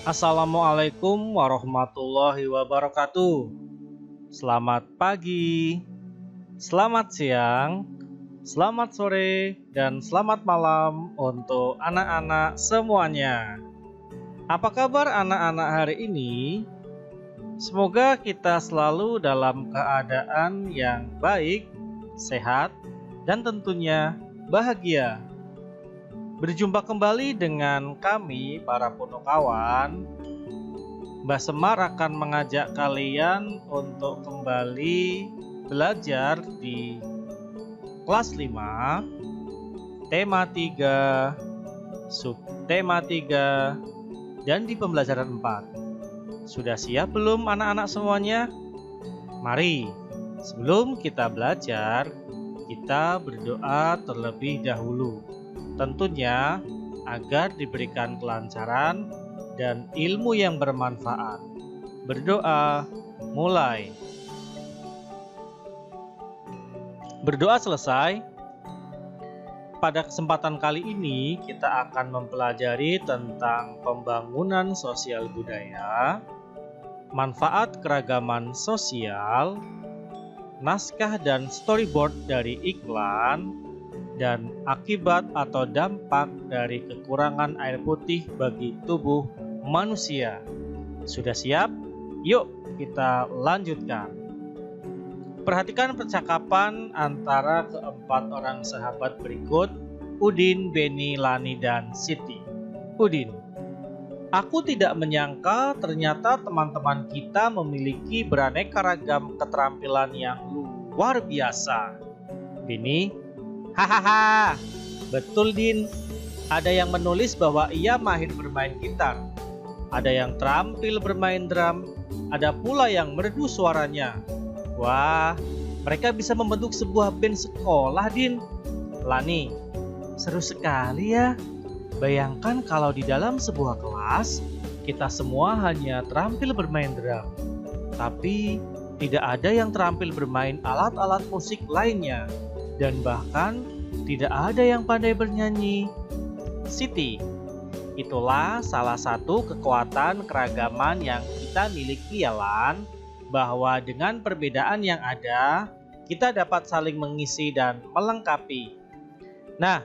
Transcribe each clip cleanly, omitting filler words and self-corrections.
Assalamualaikum warahmatullahi wabarakatuh. Selamat pagi, selamat siang, selamat sore, dan selamat malam untuk anak-anak semuanya. Apa kabar anak-anak hari ini? Semoga kita selalu dalam keadaan yang baik, sehat, dan tentunya bahagia. Berjumpa kembali dengan kami para Punokawan. Mbah Semar akan mengajak kalian untuk kembali belajar di kelas 5, tema 3, subtema 3, dan di pembelajaran 4. Sudah siap belum anak-anak semuanya? Mari, sebelum kita belajar, kita berdoa terlebih dahulu. Tentunya agar diberikan kelancaran dan ilmu yang bermanfaat. Berdoa, mulai. Berdoa selesai. Pada kesempatan kali ini kita akan mempelajari tentang pembangunan sosial budaya, manfaat keragaman sosial, naskah dan storyboard dari iklan, dan akibat atau dampak dari kekurangan air putih bagi tubuh manusia. Sudah siap? Yuk kita lanjutkan. Perhatikan percakapan antara keempat orang sahabat berikut, Udin, Beni, Lani, dan Siti. Udin, aku tidak menyangka ternyata teman-teman kita memiliki beraneka ragam keterampilan yang luar biasa. Beni, hahaha, betul Din. Ada yang menulis bahwa ia mahir bermain gitar. Ada yang terampil bermain drum. Ada pula yang merdu suaranya. Wah, mereka bisa membentuk sebuah band sekolah, Din. Lani, seru sekali ya. Bayangkan kalau di dalam sebuah kelas, kita semua hanya terampil bermain drum. Tapi tidak ada yang terampil bermain alat-alat musik lainnya. Dan bahkan tidak ada yang pandai bernyanyi. Siti, itulah salah satu kekuatan keragaman yang kita miliki ya Lan, bahwa dengan perbedaan yang ada, kita dapat saling mengisi dan melengkapi. Nah,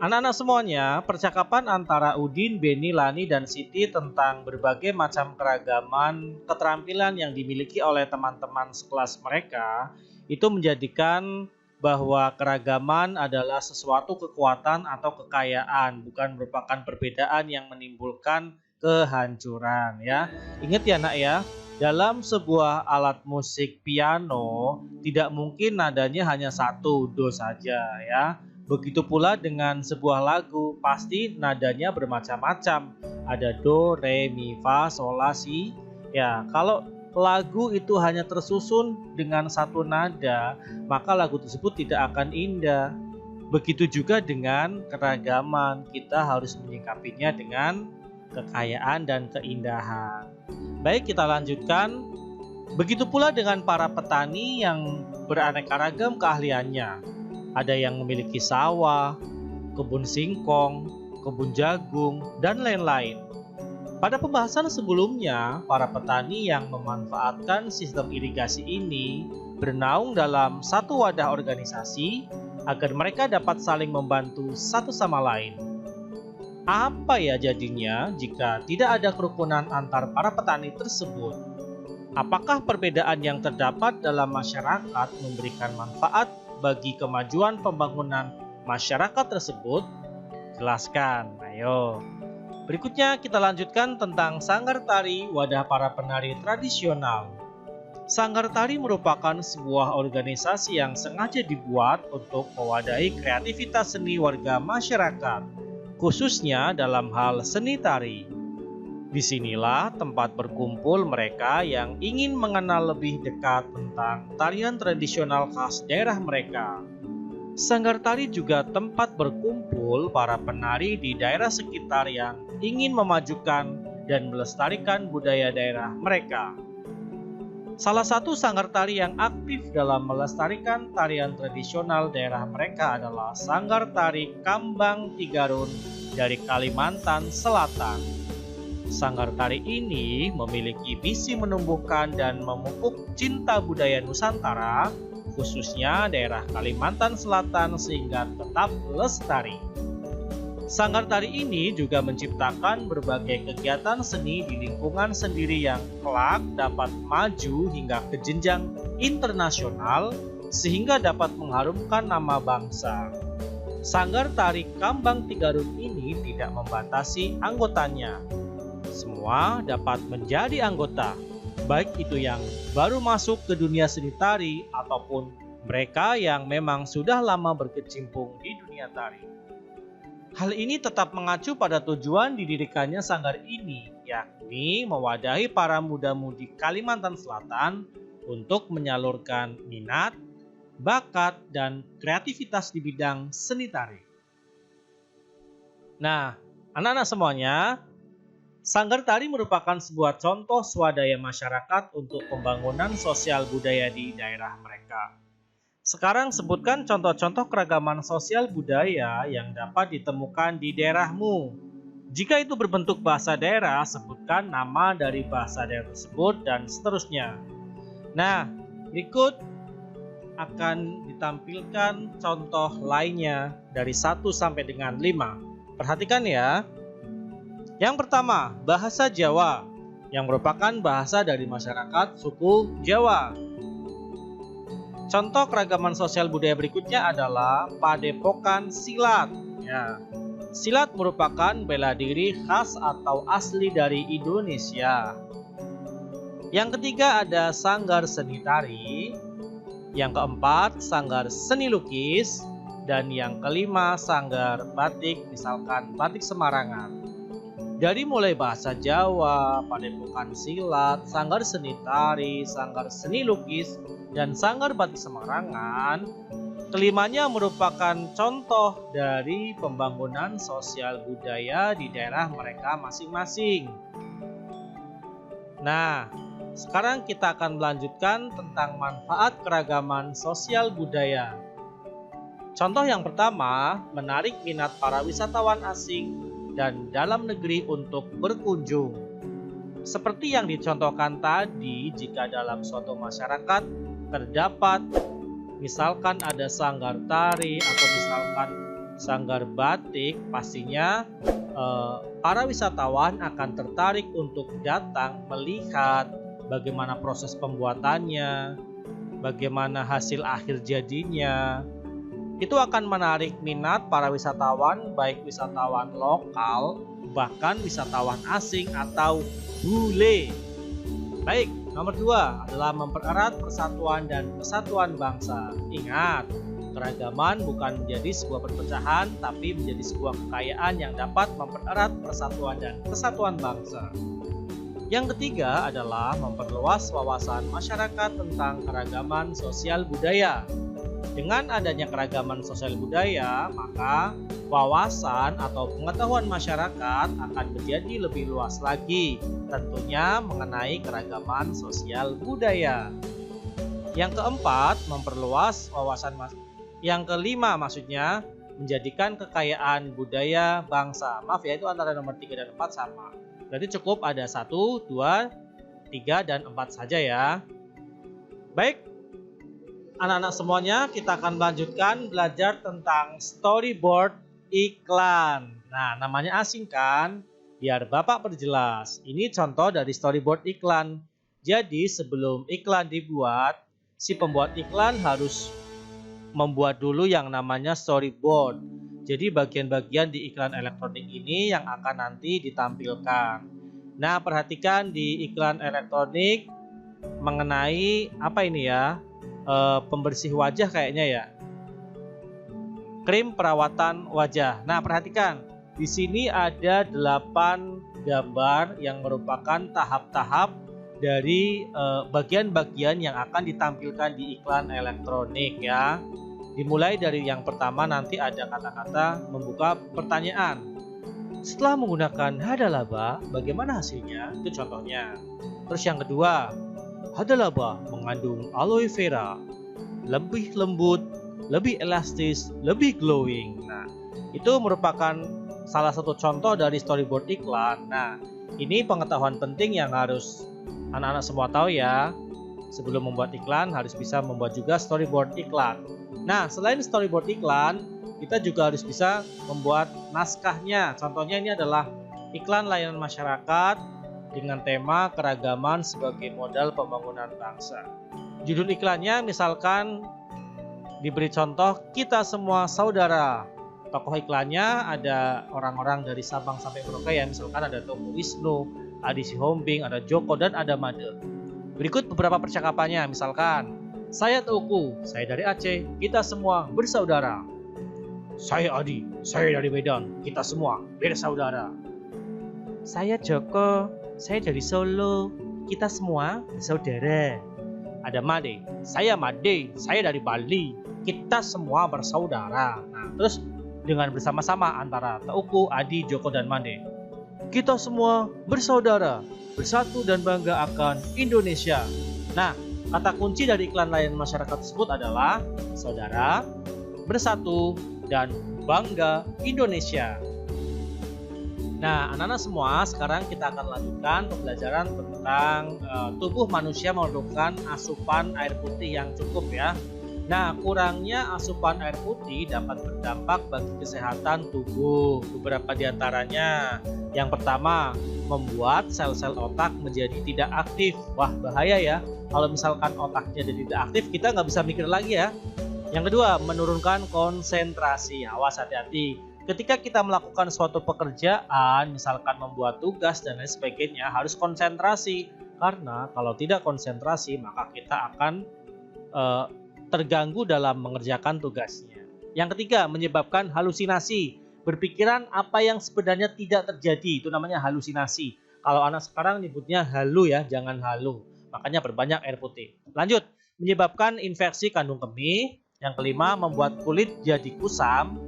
anak-anak semuanya, percakapan antara Udin, Beni, Lani, dan Siti tentang berbagai macam keragaman keterampilan yang dimiliki oleh teman-teman sekelas mereka, itu menjadikan bahwa keragaman adalah sesuatu kekuatan atau kekayaan, bukan merupakan perbedaan yang menimbulkan kehancuran ya. Ingat ya nak ya, dalam sebuah alat musik piano tidak mungkin nadanya hanya satu do saja ya. Begitu pula dengan sebuah lagu, pasti nadanya bermacam-macam. Ada do, re, mi, fa, sol, la, si. Ya, kalau lagu itu hanya tersusun dengan satu nada, maka lagu tersebut tidak akan indah. Begitu juga dengan keragaman, kita harus menyikapinya dengan kekayaan dan keindahan. Baik, kita lanjutkan. Begitu pula dengan para petani yang beraneka ragam keahliannya. Ada yang memiliki sawah, kebun singkong, kebun jagung, dan lain-lain. Pada pembahasan sebelumnya, para petani yang memanfaatkan sistem irigasi ini bernaung dalam satu wadah organisasi agar mereka dapat saling membantu satu sama lain. Apa ya jadinya jika tidak ada kerukunan antar para petani tersebut? Apakah perbedaan yang terdapat dalam masyarakat memberikan manfaat bagi kemajuan pembangunan masyarakat tersebut? Jelaskan, ayo. Berikutnya kita lanjutkan tentang sanggar tari wadah para penari tradisional. Sanggar tari merupakan sebuah organisasi yang sengaja dibuat untuk mewadahi kreativitas seni warga masyarakat, khususnya dalam hal seni tari. Disinilah tempat berkumpul mereka yang ingin mengenal lebih dekat tentang tarian tradisional khas daerah mereka. Sanggar tari juga tempat berkumpul para penari di daerah sekitar yang ingin memajukan dan melestarikan budaya daerah mereka. Salah satu sanggar tari yang aktif dalam melestarikan tarian tradisional daerah mereka adalah Sanggar Tari Kambang Tigarun dari Kalimantan Selatan. Sanggar tari ini memiliki misi menumbuhkan dan memupuk cinta budaya Nusantara, khususnya daerah Kalimantan Selatan sehingga tetap lestari. Sanggar tari ini juga menciptakan berbagai kegiatan seni di lingkungan sendiri yang kelak dapat maju hingga ke jenjang internasional sehingga dapat mengharumkan nama bangsa. Sanggar tari Kambang Tigarut ini tidak membatasi anggotanya. Semua dapat menjadi anggota, baik itu yang baru masuk ke dunia seni tari ataupun mereka yang memang sudah lama berkecimpung di dunia tari. Hal ini tetap mengacu pada tujuan didirikannya sanggar ini, yakni mewadahi para muda-mudi Kalimantan Selatan untuk menyalurkan minat, bakat, dan kreativitas di bidang seni tari. Nah, anak-anak semuanya, sanggar tari merupakan sebuah contoh swadaya masyarakat untuk pembangunan sosial budaya di daerah mereka. Sekarang sebutkan contoh-contoh keragaman sosial budaya yang dapat ditemukan di daerahmu. Jika itu berbentuk bahasa daerah, sebutkan nama dari bahasa daerah tersebut dan seterusnya. Nah, berikut akan ditampilkan contoh lainnya dari 1 sampai dengan 5. Perhatikan ya. Yang pertama, bahasa Jawa yang merupakan bahasa dari masyarakat suku Jawa. Contoh keragaman sosial budaya berikutnya adalah padepokan silat. Ya. Silat merupakan bela diri khas atau asli dari Indonesia. Yang ketiga ada sanggar seni tari. Yang keempat, sanggar seni lukis. Dan yang kelima, sanggar batik, misalkan batik Semarangan. Dari mulai bahasa Jawa, padepokan silat, sanggar seni tari, sanggar seni lukis, dan sanggar batik Semarangan, kelimanya merupakan contoh dari pembangunan sosial budaya di daerah mereka masing-masing. Nah, sekarang kita akan melanjutkan tentang manfaat keragaman sosial budaya. Contoh yang pertama, menarik minat para wisatawan asing dan dalam negeri untuk berkunjung. Seperti yang dicontohkan tadi, jika dalam suatu masyarakat terdapat misalkan ada sanggar tari atau misalkan sanggar batik, pastinya para wisatawan akan tertarik untuk datang melihat bagaimana proses pembuatannya, bagaimana hasil akhir jadinya. Itu akan menarik minat para wisatawan, baik wisatawan lokal, bahkan wisatawan asing atau bule. Baik, nomor 2 adalah mempererat persatuan dan kesatuan bangsa. Ingat, keragaman bukan menjadi sebuah perpecahan, tapi menjadi sebuah kekayaan yang dapat mempererat persatuan dan kesatuan bangsa. Yang ketiga adalah memperluas wawasan masyarakat tentang keragaman sosial budaya. Dengan adanya keragaman sosial budaya, maka wawasan atau pengetahuan masyarakat akan menjadi lebih luas lagi, tentunya mengenai keragaman sosial budaya. Yang keempat, memperluas wawasan yang kelima maksudnya, menjadikan kekayaan budaya bangsa. Maaf ya, itu antara nomor 3 dan 4 sama. Berarti cukup ada 1, 2, 3, dan 4 saja ya. Baik, anak-anak semuanya, kita akan melanjutkan belajar tentang storyboard iklan. Nah, namanya asing kan? Biar Bapak perjelas. Ini contoh dari storyboard iklan. Jadi, sebelum iklan dibuat, si pembuat iklan harus membuat dulu yang namanya storyboard. Jadi, bagian-bagian di iklan elektronik ini yang akan nanti ditampilkan. Nah, perhatikan di iklan elektronik mengenai apa ini ya? Pembersih wajah kayaknya ya, krim perawatan wajah. Nah, perhatikan di sini ada 8 gambar yang merupakan tahap-tahap dari bagian-bagian yang akan ditampilkan di iklan elektronik ya. Dimulai dari yang pertama, nanti ada kata-kata membuka pertanyaan. Setelah menggunakan hada laba, bagaimana hasilnya? Itu contohnya. Terus yang kedua, hada laba mengandung aloe vera, lebih lembut, lebih elastis, lebih glowing. Nah, itu merupakan salah satu contoh dari storyboard iklan. Nah, Ini pengetahuan penting yang harus anak-anak semua tahu ya. Sebelum membuat iklan harus bisa membuat juga storyboard iklan. Nah, selain storyboard iklan, kita juga harus bisa membuat naskahnya. Contohnya ini adalah iklan layanan masyarakat dengan tema keragaman sebagai modal pembangunan bangsa. Judul iklannya misalkan diberi contoh kita semua saudara. Tokoh iklannya ada orang-orang dari Sabang sampai Merauke ya, misalkan ada Teuku Wisnu, Adi Sihombing, ada Joko dan ada Made. Berikut beberapa percakapannya, misalkan saya Teuku, saya dari Aceh, kita semua bersaudara. Saya Adi, saya dari Medan, kita semua bersaudara. Saya Joko, saya dari Solo, kita semua bersaudara. Ada Made, saya Made, saya dari Bali, kita semua bersaudara. Nah, terus dengan bersama-sama antara Teuku, Adi, Joko, dan Made. Kita semua bersaudara, bersatu dan bangga akan Indonesia. Nah, kata kunci dari iklan layanan masyarakat tersebut adalah saudara, bersatu, dan bangga Indonesia. Nah, anak-anak semua, sekarang kita akan lanjutkan pembelajaran tentang tubuh manusia memerlukan asupan air putih yang cukup ya. Nah, kurangnya asupan air putih dapat berdampak bagi kesehatan tubuh. Beberapa di antaranya, yang pertama, membuat sel-sel otak menjadi tidak aktif. Wah, bahaya ya. Kalau misalkan otaknya jadi tidak aktif, kita nggak bisa mikir lagi ya. Yang kedua, menurunkan konsentrasi. Awas, hati-hati. Ketika kita melakukan suatu pekerjaan, misalkan membuat tugas dan lain sebagainya, harus konsentrasi. Karena kalau tidak konsentrasi, maka kita akan terganggu dalam mengerjakan tugasnya. Yang ketiga, menyebabkan halusinasi. Berpikiran apa yang sebenarnya tidak terjadi, itu namanya halusinasi. Kalau anak sekarang nyebutnya halu ya, jangan halu. Makanya berbanyak air putih. Lanjut, menyebabkan infeksi kandung kemih. Yang kelima, membuat kulit jadi kusam.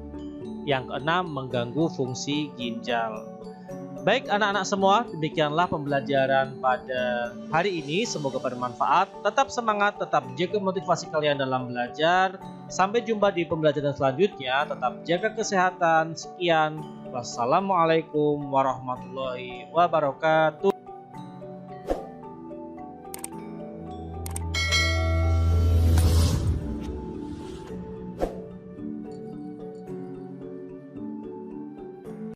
Yang keenam, mengganggu fungsi ginjal. Baik anak-anak semua, demikianlah pembelajaran pada hari ini. Semoga bermanfaat. Tetap semangat, tetap jaga motivasi kalian dalam belajar. Sampai jumpa di pembelajaran selanjutnya. Tetap jaga kesehatan. Sekian. Wassalamualaikum warahmatullahi wabarakatuh.